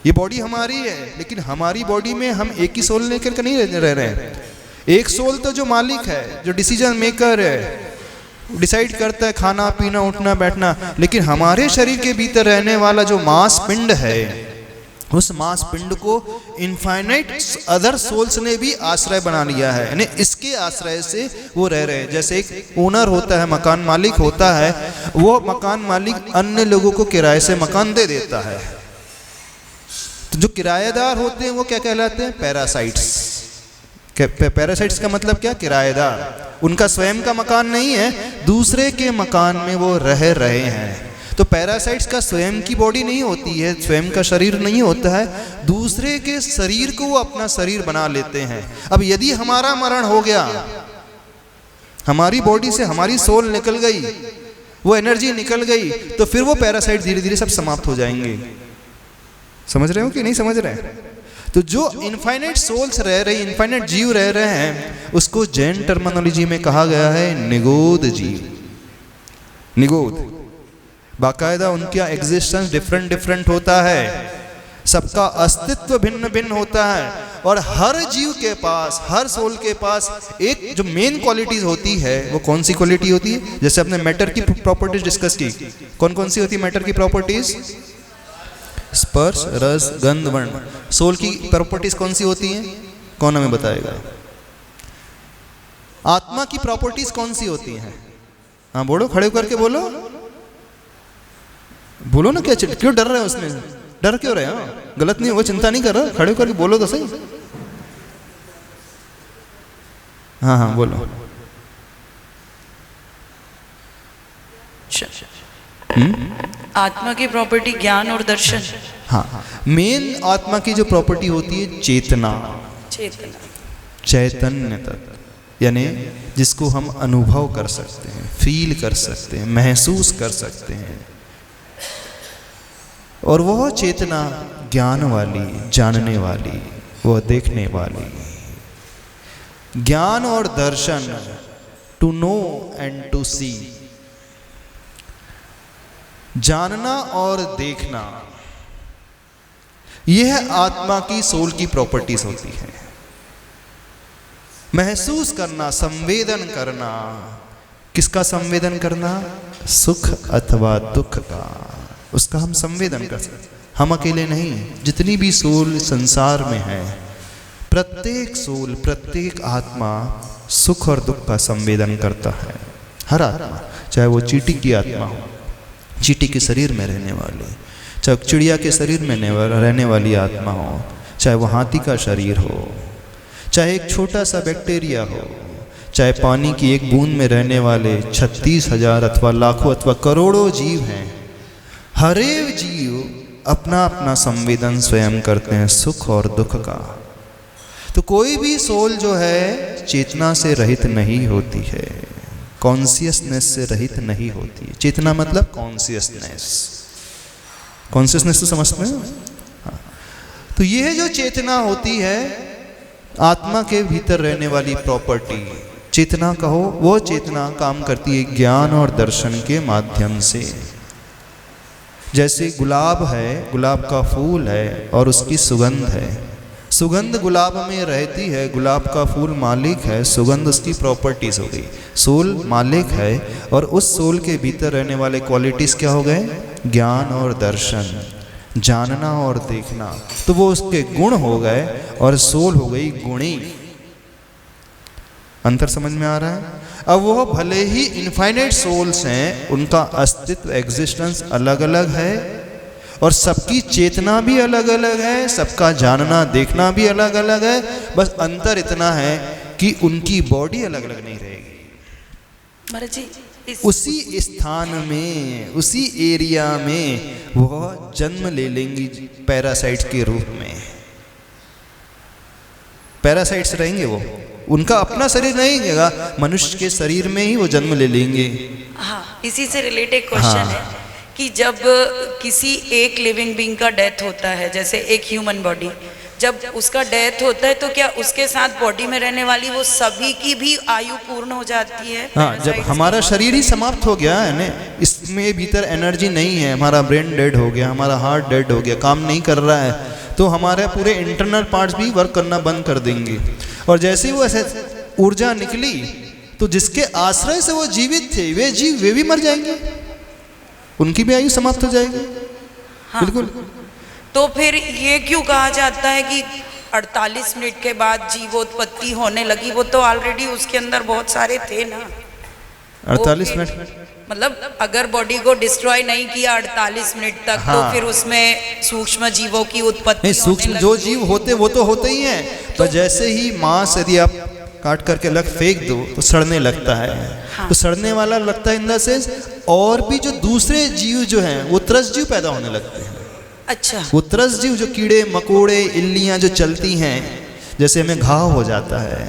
A: ये बॉडी हमारी है, लेकिन हमारी बॉडी में हम एक ही सोल लेकर के नहीं रह रहे हैं। एक सोल तो जो मालिक है, जो डिसीजन मेकर है, डिसाइड करता है खाना पीना उठना बैठना, लेकिन हमारे शरीर के भीतर रहने वाला जो मांस पिंड है, उस मांस पिंड को इनफाइनाइट अदर सोल्स ने भी आश्रय बना लिया है, यानी इसके आश्रय से वो रह रहे हैं। जैसे एक ओनर होता है, मकान मालिक होता है, वो मकान मालिक अन्य लोगों को किराए से मकान दे देता है। तो जो किराएदार होते हैं वो क्या कहलाते हैं? पैरासाइट्स। पैरासाइट्स का मतलब क्या? किराएदार। उनका स्वयं का मकान नहीं है, दूसरे के मकान में वो रह रहे हैं। तो पैरासाइट्स का स्वयं की बॉडी नहीं होती है, स्वयं का शरीर नहीं होता है, दूसरे के शरीर को वो अपना शरीर बना लेते हैं। अब यदि हमारा मरण हो गया, हमारी बॉडी से हमारी सोल निकल गई, वो एनर्जी निकल गई, तो फिर वो पैरासाइट धीरे धीरे सब समाप्त हो जाएंगे। समझ रहे हो कि नहीं समझ रहे हैं? तो जो इनफाइनाइट सोल्स रह रही, इनफाइनाइट जीव रह रहे हैं, उसको जैन टर्मिनोलॉजी में कहा गया है निगोद जीव। निगोद, बाकायदा उनका एग्जिस्टेंस डिफरेंट होता है, सबका अस्तित्व भिन्न भिन्न होता है, और हर जीव के पास, हर सोल के पास एक जो मेन क्वालिटीज होती है, वो कौन सी क्वालिटी होती है? जैसे आपने मैटर की प्रॉपर्टीज डिस्कस की, कौन कौन सी होती है मैटर की प्रॉपर्टीज? स्पर्श रस गंध वर्ण। सोल की प्रॉपर्टीज कौन सी होती हैं? कौन हमें बताएगा? आत्मा की प्रॉपर्टीज कौन सी होती हैं? हाँ बोलो, खड़े करके बोलो, बोलो ना। क्या क्यों डर रहे हो? उसमें डर क्यों रहे हो? गलत नहीं होगा, चिंता नहीं कर रहा, खड़े करके बोलो तो सही। हाँ हाँ बोलो।
F: आत्मा की प्रॉपर्टी ज्ञान और दर्शन।
A: हाँ, मेन आत्मा की जो प्रॉपर्टी होती है चेतना, चैतन्य तत्व, यानी जिसको हम अनुभव कर सकते हैं, फील कर सकते हैं, महसूस कर सकते हैं। और वह चेतना ज्ञान वाली, जानने वाली, वह देखने वाली। ज्ञान और दर्शन टू नो एंड टू सी, जानना और देखना, यह आत्मा की सोल की प्रॉपर्टीज होती है। महसूस करना, संवेदन करना, किसका संवेदन करना? सुख अथवा दुख का, उसका हम संवेदन कर सकते। हम अकेले नहीं, जितनी भी सोल संसार में है, प्रत्येक सोल, प्रत्येक आत्मा सुख और दुख का संवेदन करता है। हर आत्मा, चाहे वो चींटी की आत्मा हो, चींटी के शरीर में रहने वाली, चाहे चिड़िया के शरीर में रहने वाली आत्मा हो, चाहे वो हाथी का शरीर हो, चाहे एक छोटा सा बैक्टीरिया हो, चाहे पानी की एक बूंद में रहने वाले 36,000 अथवा लाखों अथवा करोड़ों जीव हैं, हर एक जीव अपना अपना संवेदन स्वयं करते हैं सुख और दुख का। तो कोई भी सोल जो है चेतना से रहित नहीं होती है, कॉन्शियसनेस से रहित नहीं होती है। चेतना मतलब कॉन्शियसनेस, कॉन्शियसनेस तो समझते हैं। हाँ। तो यह जो चेतना होती है आत्मा के भीतर रहने वाली प्रॉपर्टी, चेतना कहो, वो चेतना काम करती है ज्ञान और दर्शन के माध्यम से। जैसे गुलाब है, गुलाब का फूल है और उसकी सुगंध है, सुगंध गुलाब में रहती है, गुलाब का फूल मालिक है, सुगंध उसकी प्रॉपर्टीज हो गई। सोल मालिक है और उस सोल के भीतर रहने वाले क्वालिटीज क्या हो गए? ज्ञान और दर्शन, जानना और देखना। तो वो उसके गुण हो गए और सोल हो गई गुणी। अंतर समझ में आ रहा है? अब वो भले ही इनफाइनाइट सोल्स हैं, उनका अस्तित्व, एग्जिस्टेंस अलग अलग है और सबकी चेतना भी अलग अलग है, सबका जानना देखना भी अलग अलग है। बस अंतर इतना है कि उनकी बॉडी अलग अलग नहीं रहेगी।
F: महाराज जी,
A: उसी स्थान में, उसी एरिया में वह जन्म ले लेंगी पैरासाइट्स के रूप में। पैरासाइट्स रहेंगे वो, उनका अपना शरीर नहीं रहेगा, मनुष्य के शरीर में ही वो जन्म ले लेंगे।
F: हाँ, इसी से रिलेटेड क्वेश्चन है कि जब किसी एक लिविंग बीइंग का डेथ होता है, जैसे एक ह्यूमन बॉडी, जब उसका डेथ होता है तो क्या उसके साथ बॉडी में रहने वाली वो सभी की भी आयु पूर्ण हो जाती है?
A: हाँ, जब हमारा शरीर ही समाप्त हो गया है ना, इसमें भीतर एनर्जी नहीं है, हमारा ब्रेन डेड हो गया, हमारा हार्ट डेड हो गया, काम नहीं कर रहा है, तो हमारे पूरे इंटरनल पार्ट्स भी वर्क करना बंद कर देंगे। और जैसे ही वो ऐसे ऊर्जा निकली तो जिसके आश्रय से वो जीवित थे वे जीव, वे भी मर जाएंगे, उनकी भी आयु समाप्त हो जाएगी। हाँ। बिल्कुल।
F: तो फिर ये क्यों कहा जाता है कि 48 मिनट के बाद जीवोत्पत्ति होने लगी? वो तो ऑलरेडी उसके अंदर बहुत सारे थे ना।
A: 48 मिनट
F: मतलब अगर बॉडी को डिस्ट्रॉय नहीं किया 48 मिनट तक, हाँ, तो फिर उसमें सूक्ष्म जीवों की उत्पत्ति,
A: सूक्ष्म जो जीव होते वो तो होते ही हैं, तो जैसे ही मांस यदि आप काट करके अलग फेंक दो तो सड़ने लगता है। हाँ। तो सड़ने वाला लगता है इन द सेंस, और भी जो दूसरे जीव जो हैं वो त्रस जीव पैदा होने लगते हैं।
F: अच्छा।
A: वो त्रस जीव जो कीड़े मकोड़े इल्लियां जो चलती हैं, जैसे हमें घाव हो जाता है,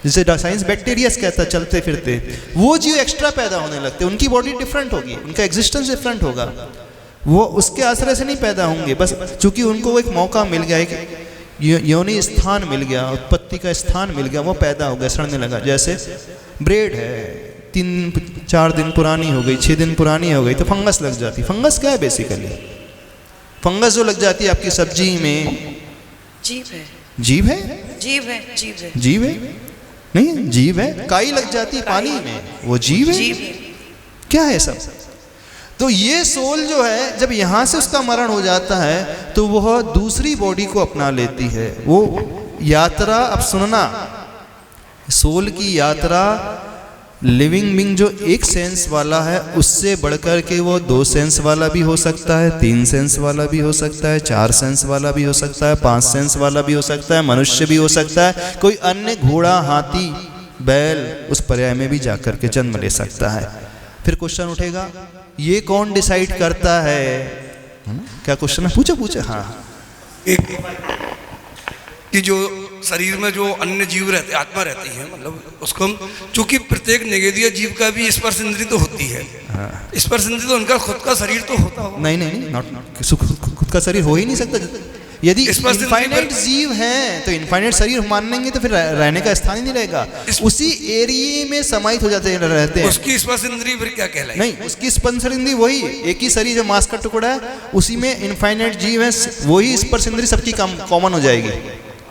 A: जिसे साइंस बैक्टीरियास कहता है चलते फिरते, वो जीव एक्स्ट्रा पैदा होने लगते हैं। उनकी बॉडी डिफरेंट होगी, उनका एग्जिस्टेंस डिफरेंट होगा, वो उसके आश्रय से नहीं पैदा होंगे, बस चूंकि उनको एक मौका मिल गया, एक योनि स्थान मिल गया, उत्पत्ति का स्थान मिल गया, वो पैदा हो गया, सड़ने लगा। जैसे ब्रेड है, 3-4 दिन पुरानी हो गई, 6 दिन पुरानी हो गई तो फंगस लग जाती। फंगस क्या है? बेसिकली फंगस जो लग जाती है आपकी सब्जी में,
F: जीव है।
A: जीव है?
F: जीव है, जीव है,
A: जीव है? नहीं, जीव है। काई लग जाती है पानी में, वो जीव है?
F: जीव है।
A: क्या है सब? तो ये सोल जो है जब यहाँ से उसका मरण हो जाता है तो वह दूसरी बॉडी को अपना लेती है। वो यात्रा, अब सुनना, सोल की यात्रा लिविंग बीइंग जो एक सेंस वाला है उससे बढ़कर के वो 2 सेंस वाला भी हो सकता है, 3 सेंस वाला भी हो सकता है, 4 सेंस वाला भी हो सकता है, 5 सेंस वाला भी हो सकता है, मनुष्य भी हो सकता है, कोई अन्य घोड़ा, हाथी, बैल उस पर्याय में भी जाकर के जन्म ले सकता है। फिर क्वेश्चन उठेगा, ये कौन डिसाइड करता है? क्या क्वेश्चन है? पूछो। हाँ,
G: एक कि जो शरीर में जो अन्य जीव रहते, आत्मा रहती है, मतलब उसको हम, चूंकि प्रत्येक निगेदीय जीव का भी स्पर्श इंद्रिय तो होती है। हाँ। स्पर्श इंद्रिय तो उनका खुद का शरीर तो होता होगा।
A: नहीं, नॉट खुद का शरीर हो ही नहीं सकता, यदि
G: स्पर्श इंद्री
A: इनफाइनाइट
G: पर-
A: जीव हैं तो इनफाइनाइट शरीर मान लेंगे तो फिर रहने का स्थान ही नहीं रहेगा, उसी एरिया में समाहित हो जाते रहते हैं।
G: उसकी स्पर्श इंद्री फिर क्या कहलाएगी?
A: नहीं, उसकी स्पर्श इंद्री वही एक ही शरीर जो मांस का टुकड़ा है उसी में इनफाइनाइट जीव है, वही स्पर्श इंद्री सबकी कॉमन हो जाएगी,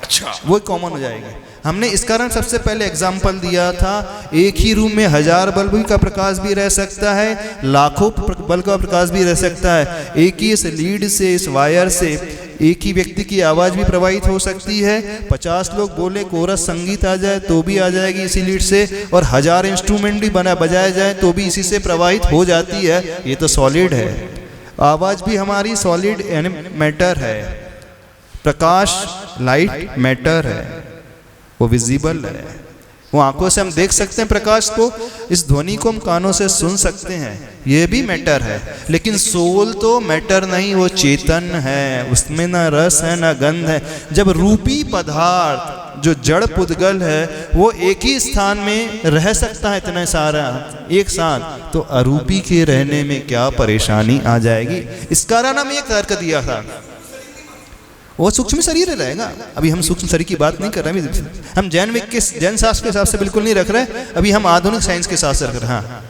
G: अच्छा,
A: वो कॉमन हो जाएगी। हमने इस कारण सबसे पहले एग्जाम्पल दिया था, एक ही रूम में 1000 बल्ब का प्रकाश भी रह सकता है, लाखों बल्ब का प्रकाश भी रह सकता है। एक ही इस लीड से, इस वायर से एक ही व्यक्ति की आवाज़ भी प्रवाहित हो सकती है। 50 लोग बोले कोरस संगीत आ जाए तो भी आ जाएगी इसी लीड से, और 1000 इंस्ट्रूमेंट भी बजाया जाए तो भी इसी से प्रवाहित हो जाती है। ये तो सॉलिड है। आवाज़ भी हमारी सॉलिड यानी मैटर है, प्रकाश लाइट मैटर है, वो विजिबल है, वो आंखों से हम देख सकते हैं प्रकाश को, इस ध्वनि को हम कानों से सुन सकते हैं, ये भी मैटर है। लेकिन सोल तो मैटर नहीं, वो चेतन है, उसमें ना रस है ना गंध है। जब रूपी पदार्थ जो जड़ पुद्गल है वो एक ही स्थान में रह सकता है इतना सारा एक साथ, तो अरूपी के रहने में क्या परेशानी आ जाएगी। इस कारण हम एक तर्क दिया था, वो सूक्ष्म शरीर रहेगा। अभी हम सूक्ष्म शरीर की बात नहीं कर रहे हैं, हम जैन शास्त्र के हिसाब से बिल्कुल नहीं रख रहे, अभी हम आधुनिक साइंस के साथ रख रहे हैं। हाँ,